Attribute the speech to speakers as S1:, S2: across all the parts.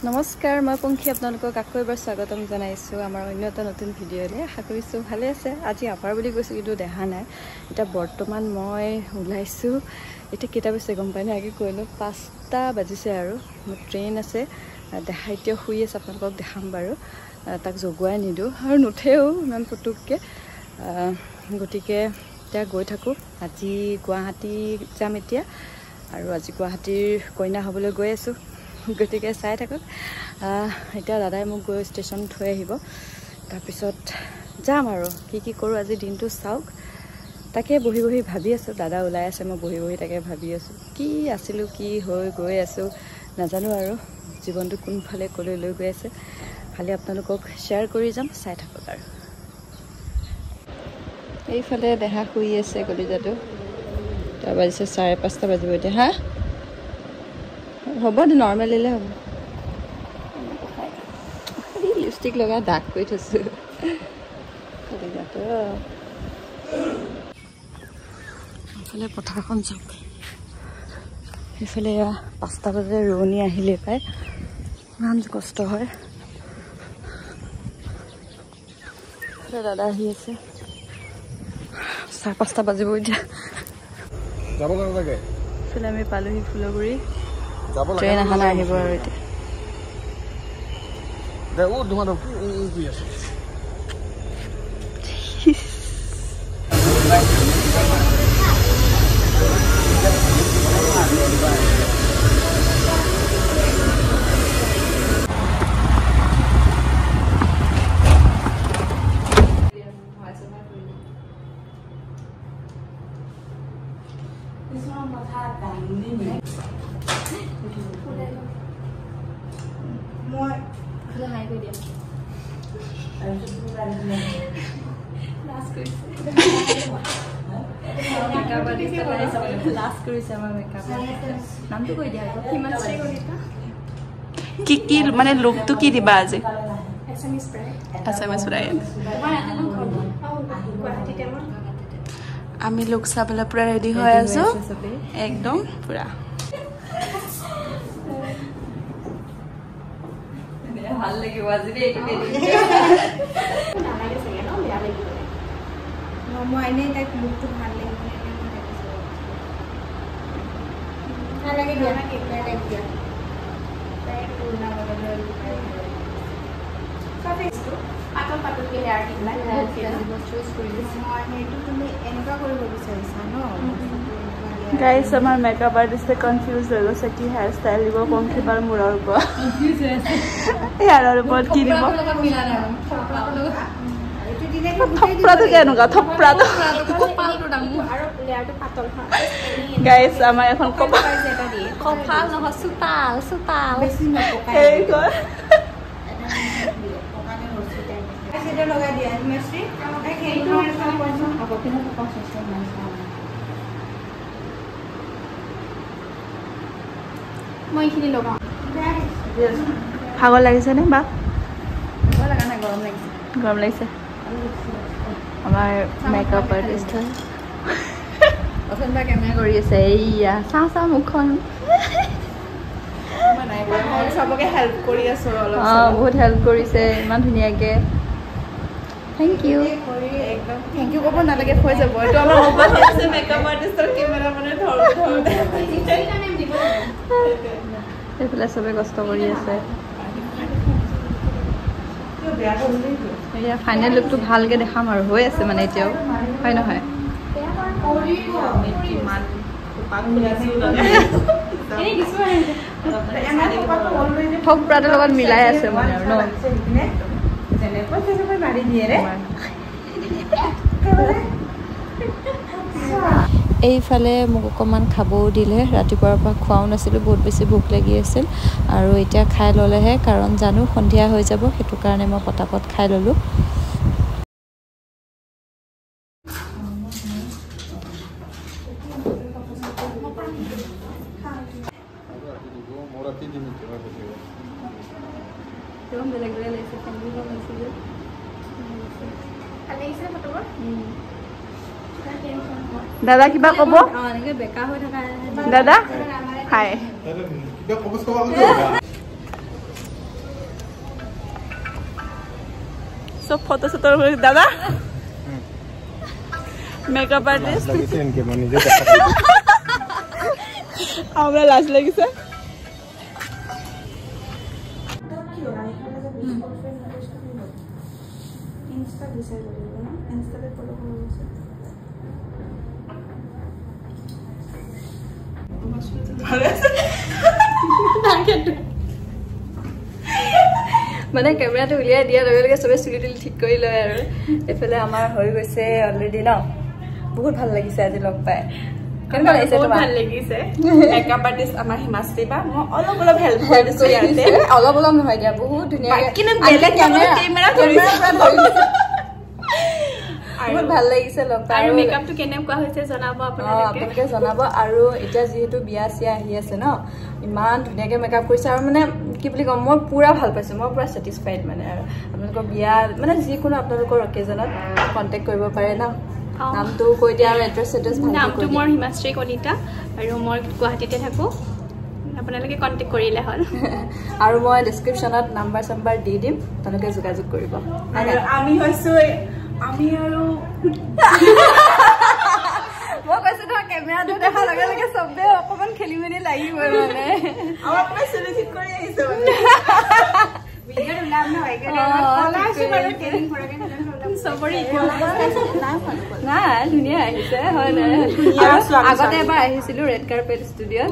S1: নমস্কাৰ, মই পংখী আপোনালোকক আকৌ এবাৰ স্বাগতম জনাইছোঁ আমাৰ অন্য এটা নতুন ভিডিঅ'লৈ। আশা কৰিছোঁ ভালে আছে। আজি আপাৰ বুলি কৈছোঁ কিন্তু দেখা নাই। এতিয়া বৰ্তমান মই ওলাইছোঁ। এতিয়া কেইটা বাজিছে গম পাই নাই, আগে কৈ লওঁ 5টা বাজিছে আৰু মোৰ ট্ৰেইন আছে। এতিয়া শুই আছে, আপোনালোকক দেখাম বাৰু। তাক জগুৱাই নিদিওঁ আৰু নুঠেও ইমান পুতুককৈ। গতিকে এতিয়া গৈ থাকোঁ। আজি গুৱাহাটী যাম এতিয়া, আৰু আজি গুৱাহাটীৰ কইনা হ'বলৈ গৈ আছোঁ। গতিকে চাই থাকক। এতিয়া দাদাই মোক গৈ ষ্টেচন থৈ আহিব, তাৰপিছত যাম আৰু কি কৰোঁ আজি দিনটো চাওক। তাকে বহি বহি ভাবি আছোঁ। দাদা ওলাই আছে, মই বহি বহি তাকে ভাবি আছোঁ কি আছিলোঁ, কি হৈ গৈ আছোঁ নাজানো আৰু। জীৱনটো কোনফালে ক'লৈ লৈ গৈ আছে খালি আপোনালোকক শ্বেয়াৰ কৰি যাম, চাই থাকক আৰু। এইফালে দেহা শুই আছে কলিজাটো। তাৰ বাজিছে 5:30 বাজিব এতিয়া। হা হ'ব দে, নৰ্মেলিলে হ'ব। লিপষ্টিক লগাই দাগ কৰি থৈছোঁ কলিজাটো। এইফালে পথাৰখন চাওক। সেইফালে 5টা বজাত ৰোৱনী আহিলে পায়, ইমান কষ্ট হয়। দাদা আহি আছে, 5:30 বাজিব এতিয়া। এইফালে আমি পালোহি ফুলগুৰি। ট্ৰেইন অহা নাই, আহিব আৰু এতিয়া। কি মানে লুকটো কি দিবা আজি? আমি লোক চাবলৈ পুৰা ৰেডি হৈ আছো একদম পুৰা। ভাল লাগিব আজি দেই।
S2: মই এনেই তাইক লুকটো ভাল লাগিব নালাগে দিয়া, নালাগে দিয়া। পাতল পাতলকৈ হেয়াৰ বিলাক সেইটো তুমি এনেকুৱা কৰিব বিচাৰিছা ন?
S1: গাইছ, আমাৰ মেকআপ আৰ্টিষ্টে কনফিউজ হৈ গৈছে কি হেয়াৰ ষ্টাইল দিব, পংখীবাৰ মূৰৰ ওপৰত, হেয়াৰৰ ওপৰত কি দিব। থপৰাটো কেনেকুৱা? থপৰাটো গাইছ, আমাৰ এখন কপাল নহয়, চোতাল চোতাল
S2: লগাই দিয়া। মই এইখিনি লগাওঁ।
S1: ভাগৰ লাগিছে নে বা?
S2: লগা নাই, গৰম লাগিছে।
S1: গৰম লাগিছে। আমাৰ মেকআপ আৰ্টিষ্ট হয়, অথনিবা কেমেৰা কৰি আছে। এইয়া চাওঁ মুখখন।
S2: চবকে হেল্প কৰি আছো অলপ।
S1: বহুত হেল্প কৰিছে, ইমান ধুনীয়াকে। Thank you.
S2: একদম থেংক ইউ ক'ব নালাগে, হৈ যাব। এইটো আমাৰ অভ্যাস আছে মেকআপ আৰ্টিষ্টৰ কেমেৰা মানে
S1: এইফালে চবে কষ্ট কৰি আছে। এতিয়া ফাইনেল লুকটো ভালকে দেখাম আৰু, হৈ আছে মানে এতিয়াও, হয় নহয়? থপৰাটোৰ লগত মিলাই আছে মানে আৰু ন। এইফালে মোক অকণমান খাবও দিলে। ৰাতিপুৱাৰ পৰা খোৱাও নাছিলোঁ, বহুত বেছি ভোক লাগি আছিল। আৰু এতিয়া খাই ল'লেহে, কাৰণ জানো সন্ধিয়া হৈ যাব, সেইটো কাৰণে মই পটাপট খাই ল'লোঁ। দাদা কিবা ক'ব? দাদা হাই।
S2: सब फोटो शूटर दादा मेकअप आर्टिस्ट हमरा लाज লাগিছে ইনস্টা ডিসাইড কৰিব না ইনস্টাতে ফলো কৰিব
S1: মানে কেমেৰাটো উলিয়াই দিয়া লগে লগে সবে চুলি তুলি ঠিক কৰি লয় আৰু এফালে আমাৰ হৈ গৈছে অলৰেডি ন বহুত ভাল লাগিছে আজি লগ পাই কেনেকুৱা লাগিছে তোমাৰ
S2: ভাল লাগিছে মেকআপ আৰ্টিষ্ট আমাৰ হিমাশ্ৰী বা মই অলপ অলপ হেল্প কৰি দিছো ইয়াতে
S1: অলপ অলপ নহয় দিয়া বহুত ধুনীয়া
S2: কিন্তু বেলেগ কেমেৰা ধৰিছে
S1: বহুত ভাল লাগিছে লগ পাই
S2: আৰু মেকআপটো কেনেকুৱা হৈছে জনাব আপোনালোকে
S1: জনাব আৰু এতিয়া যিহেতু বিয়া চিয়া আহি আছে ন ইমান ধুনীয়াকৈ মেকআপ কৰিছে আৰু মানে কি বুলি কম মই পুৰা ভাল পাইছোঁ মই পুৰা ছেটিছফাইড মানে আৰু আপোনালোকৰ বিয়া মানে যিকোনো আপোনালোকৰ অকেজনত কণ্টেক্ট কৰিব পাৰে ন নামটো কৈ দিয়া আৰু এড্ৰেছ চেড্ৰেছ ভালকৈ
S2: নামটো মোৰ হিমাশ্ৰী কলিতা আৰু মই গুৱাহাটীতে থাকোঁ আপোনালোকে কণ্টেক্ট কৰিলে হ'ল
S1: আৰু মই ডেছক্ৰিপশ্যনত নাম্বাৰ চাম্বাৰ দি দিম আপোনালোকে যোগাযোগ কৰিব
S2: আৰু আমি হৈছোঁ আমি আৰু
S1: মই কৈছোঁ নহয় কেমেৰাটো দেখাৰ লগে লগে চবে অকণমান খেলি মেলি লাগিবই মানে
S2: আপোনাৰ চুলি ঠিক কৰি আহিছে
S1: নাই ধুনীয়া আহিছে হয় নাই আগতে এবাৰ আহিছিলো ৰেড কাৰ্পেট ষ্টুডিঅ'ত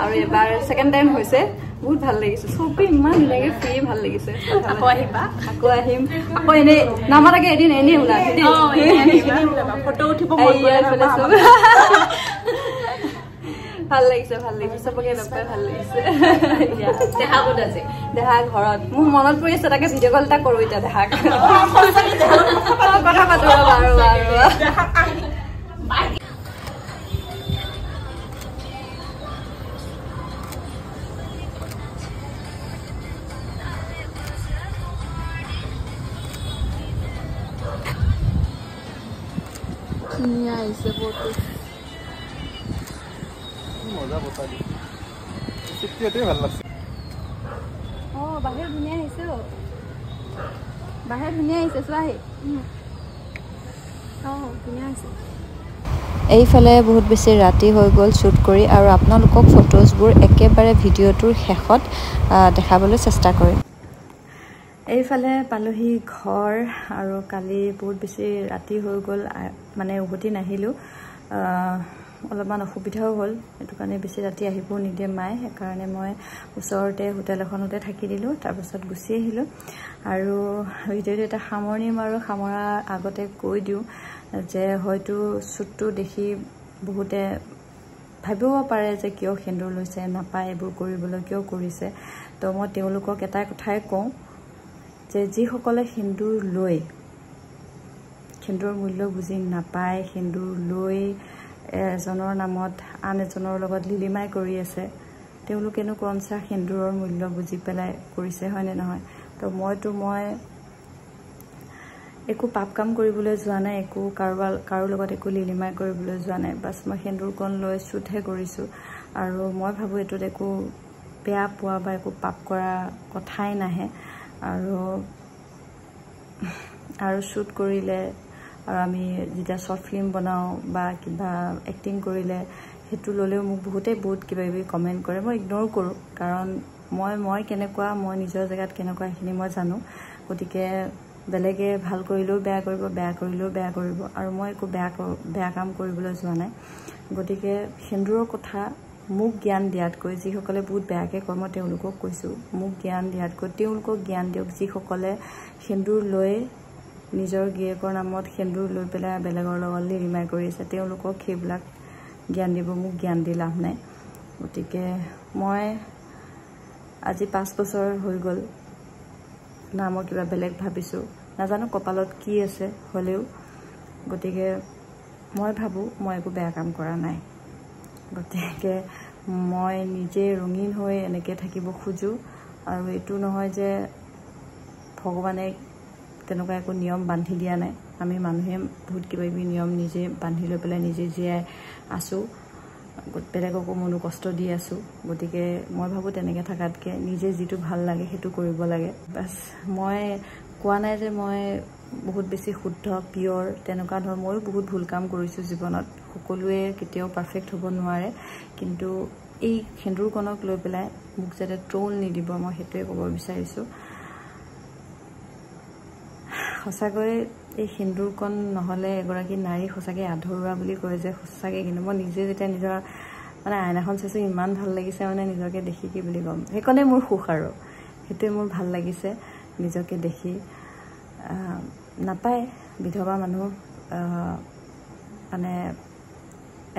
S1: আৰু এবাৰ ছেকেণ্ড টাইম হৈছে বহুত ভাল লাগিছে চবেই ইমান ধুনীয়াকৈ ফ্ৰী ভাল লাগিছে
S2: আকৌ আহিবা
S1: আকৌ আহিম আকৌ এনেই নামাতাকে এদিন এনেই ওলাবি দেই
S2: ফটো উঠিব
S1: ভাল লাগিছে চবকে লগ পাই ভাল লাগিছে দেহা ক'ত আছে দেহা ঘৰত মোৰ মনত পৰি আছে তাকে ভিডিঅ' কল এটা কৰোঁ এতিয়া দেহাক কথা পাতো বাৰু ধুনীয়া আহিছে ফটো
S3: মজা বতা দি চিটিতে ভাল লাগছে
S1: বাহিৰ ধুনীয়া আহিছে বাহিৰ ধুনীয়া আহিছে চোৱাহি ধুনীয়া আহিছে এইফালে বহুত বেছি ৰাতি হৈ গ'ল শ্বুট কৰি আৰু আপোনালোকক ফটোজবোৰ একেবাৰে ভিডিঅ'টোৰ শেষত দেখাবলৈ চেষ্টা কৰিম এইফালে পালোহি ঘৰ আৰু কালি বহুত বেছি ৰাতি হৈ গ'ল মানে উভতি নাহিলোঁ অলপমান অসুবিধাও হ'ল সেইটো কাৰণে বেছি ৰাতি আহিবও নিদিয়ে মায়ে সেইকাৰণে মই ওচৰতে হোটেল এখনতে থাকি দিলোঁ তাৰপিছত গুচি আহিলোঁ আৰু ভিডিঅ'টো এটা সামৰণি মাৰোঁ সামৰাৰ আগতে কৈ দিওঁ যে হয়তো শ্বুটটো দেখি বহুতে ভাবিব পাৰে যে কিয় সেন্দুৰ লৈছে নাপায় এইবোৰ কৰিবলৈ কিয় কৰিছে তো মই তেওঁলোকক এটা কথাই কওঁ যে যিসকলে সেন্দুৰ লৈ সেন্দুৰৰ মূল্য বুজি নাপায় সেন্দুৰ লৈ এজনৰ নামত আন এজনৰ লগত লিলিমাই কৰি আছে তেওঁলোকেনো কনচা সেন্দুৰৰ মূল্য বুজি পেলাই কৰিছে হয়নে নহয় তো মই একো পাপ কাম কৰিবলৈ যোৱা নাই একো কাৰো লগত একো লিলিমাই কৰিবলৈ যোৱা নাই বাছ মই সেন্দুৰকণ লৈ শ্বুটহে কৰিছোঁ আৰু মই ভাবোঁ এইটোত একো বেয়া পোৱা বা একো পাপ কৰা কথাই নাহে আৰু শ্বুট কৰিলে আৰু আমি যেতিয়া শ্বৰ্ট ফিল্ম বনাওঁ বা কিবা এক্টিং কৰিলে সেইটো ল'লেও মোক বহুত কিবা কিবি কমেণ্ট কৰে মই ইগন'ৰ কৰোঁ কাৰণ মই কেনেকুৱা মই নিজৰ জেগাত কেনেকুৱা সেইখিনি মই জানো গতিকে বেলেগে ভাল কৰিলেও বেয়া কৰিব বেয়া কৰিলেও বেয়া কৰিব আৰু মই একো বেয়া কাম কৰিবলৈ যোৱা নাই গতিকে সেন্দুৰৰ কথা মোক জ্ঞান দিয়াতকৈ যিসকলে বহুত বেয়াকৈ কয় মই তেওঁলোকক কৈছোঁ মোক জ্ঞান দিয়াতকৈ তেওঁলোকক জ্ঞান দিয়ক যিসকলে সেন্দুৰ লৈ নিজৰ গিৰিয়েকৰ নামত সেন্দুৰ লৈ পেলাই বেলেগৰ লগত লিলিমাই কৰি আছে তেওঁলোকক সেইবিলাক জ্ঞান দিব মোক জ্ঞান দি লাভ নাই গতিকে মই আজি 5 বছৰ হৈ গ'ল না মই কিবা বেলেগ ভাবিছোঁ নাজানো কপালত কি আছে হ'লেও গতিকে মই ভাবোঁ মই একো বেয়া কাম কৰা নাই গতিকে মই নিজে ৰঙীন হৈ এনেকৈ থাকিব খোজোঁ আৰু এইটো নহয় যে ভগৱানে তেনেকুৱা একো নিয়ম বান্ধি দিয়া নাই আমি মানুহে বহুত কিবা কিবি নিয়ম নিজে বান্ধি লৈ পেলাই নিজে জীয়াই আছোঁ বেলেগকো মনো কষ্ট দি আছোঁ গতিকে মই ভাবোঁ তেনেকৈ থকাতকৈ নিজে যিটো ভাল লাগে সেইটো কৰিব লাগে বাছ মই কোৱা নাই যে মই বহুত বেছি শুদ্ধ পিয়ৰ তেনেকুৱা ধৰণৰ ময়ো বহুত ভুল কাম কৰিছোঁ জীৱনত সকলোৱে কেতিয়াও পাৰফেক্ট হ'ব নোৱাৰে কিন্তু এই সেন্দুৰকণক লৈ পেলাই মোক যাতে ট্ৰল নিদিব মই সেইটোৱে ক'ব বিচাৰিছোঁ সঁচাকৈ এই সেন্দুৰকণ নহ'লে এগৰাকী নাৰী সঁচাকৈ আধৰুৱা বুলি কয় যে সঁচাকৈ কিন্তু মই নিজে যেতিয়া নিজৰ মানে আইনাখন চাইছোঁ ইমান ভাল লাগিছে মানে নিজকে দেখি কি বুলি ক'ম সেইকণে মোৰ সুখ আৰু সেইটোৱে মোৰ ভাল লাগিছে নিজকে দেখি নাপায় বিধৱা মানুহ মানে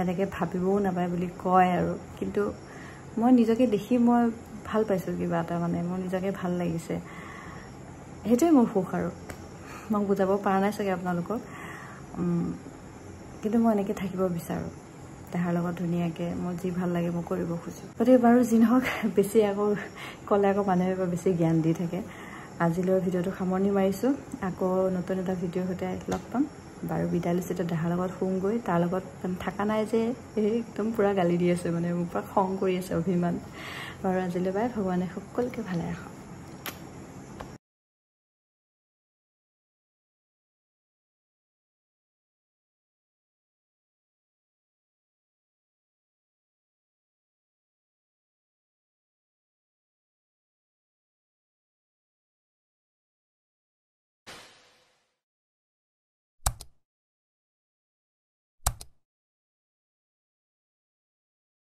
S1: এনেকৈ ভাবিবও নাপায় বুলি কয় আৰু কিন্তু মই নিজকে দেখি মই ভাল পাইছোঁ কিবা এটা মানে মোৰ নিজকে ভাল লাগিছে সেইটোৱে মোৰ সুখ আৰু মই বুজাব পৰা নাই চাগে আপোনালোকক কিন্তু মই এনেকৈ থাকিব বিচাৰোঁ দেহাৰ লগত ধুনীয়াকৈ মোৰ যি ভাল লাগে মই কৰিব খোজোঁ গতিকে বাৰু যি নহওক বেছি আকৌ ক'লে আকৌ মানুহে বেছি জ্ঞান দি থাকে আজিলৈ ভিডিঅ'টো সামৰণি মাৰিছোঁ আকৌ নতুন এটা ভিডিঅ'ৰ সৈতে লগ পাম বাৰু বিদায় লৈছোঁ এতিয়া দেহাৰ লগত শুওঁগৈ তাৰ লগত থকা নাই যে একদম পূৰা গালি দি আছে মানে মোৰ পৰা খং কৰি আছে অভিমান বাৰু আজিলৈ বাই ভগৱানে সকলোকে ভালে ৰাখক